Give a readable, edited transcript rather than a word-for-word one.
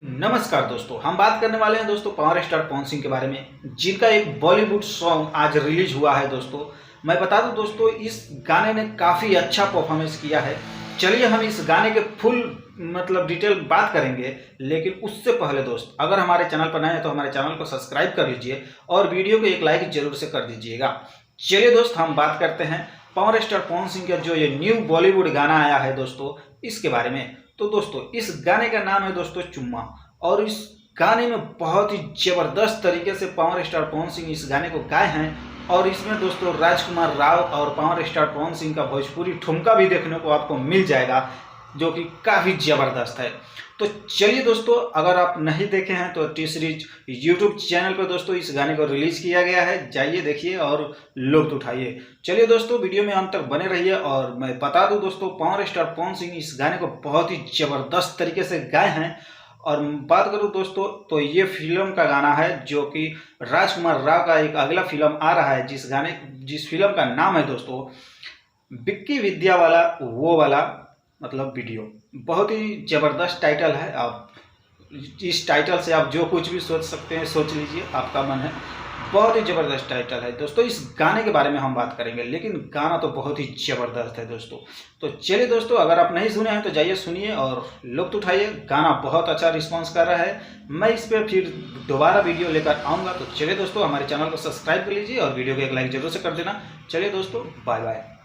नमस्कार दोस्तों, हम बात करने वाले हैं दोस्तों पावर स्टार पवन सिंह के बारे में, जिनका एक बॉलीवुड सॉन्ग आज रिलीज हुआ है। दोस्तों मैं बता दूं दोस्तों, इस गाने ने काफ़ी अच्छा परफॉर्मेंस किया है। चलिए हम इस गाने के फुल डिटेल बात करेंगे, लेकिन उससे पहले दोस्त अगर हमारे चैनल पर नए हैं तो हमारे चैनल को सब्सक्राइब कर लीजिए और वीडियो को एक लाइक जरूर से कर दीजिएगा। चलिए दोस्त हम बात करते हैं पावर स्टार पवन सिंह का जो ये न्यू बॉलीवुड गाना आया है दोस्तों, इसके बारे में। तो दोस्तों इस गाने का नाम है दोस्तों चुम्मा, और इस गाने में बहुत ही ज़बरदस्त तरीके से पावर स्टार पवन सिंह इस गाने को गाए हैं। और इसमें दोस्तों राजकुमार राव और पावर स्टार पवन सिंह का भोजपुरी ठुमका भी देखने को आपको मिल जाएगा, जो कि काफ़ी ज़बरदस्त है। तो चलिए दोस्तों, अगर आप नहीं देखे हैं तो टी सीरीज यूट्यूब चैनल पर दोस्तों इस गाने को रिलीज़ किया गया है, जाइए देखिए और लुत्फ़ उठाइए। चलिए दोस्तों वीडियो में अंत तक बने रहिए। और मैं बता दूं दोस्तों, पावर स्टार पवन सिंह इस गाने को बहुत ही ज़बरदस्त तरीके से गाए हैं। और बात करूं दोस्तों तो ये फिल्म का गाना है, जो कि राजकुमार राव का एक अगला फिल्म आ रहा है, जिस फिल्म का नाम है दोस्तों विक्की विद्या वाला वो वाला वीडियो। बहुत ही ज़बरदस्त टाइटल है। आप इस टाइटल से आप जो कुछ भी सोच सकते हैं सोच लीजिए, आपका मन है। बहुत ही ज़बरदस्त टाइटल है दोस्तों। इस गाने के बारे में हम बात करेंगे, लेकिन गाना तो बहुत ही ज़बरदस्त है दोस्तों। तो चलिए दोस्तों, अगर आप नहीं सुने हैं तो जाइए सुनिए और लुत्फ़ उठाइए। गाना बहुत अच्छा रिस्पॉन्स कर रहा है। मैं इस पर फिर दोबारा वीडियो लेकर आऊँगा। तो चलिए दोस्तों, हमारे चैनल को सब्सक्राइब कर लीजिए और वीडियो को एक लाइक जरूर से कर देना। चलिए दोस्तों, बाय बाय।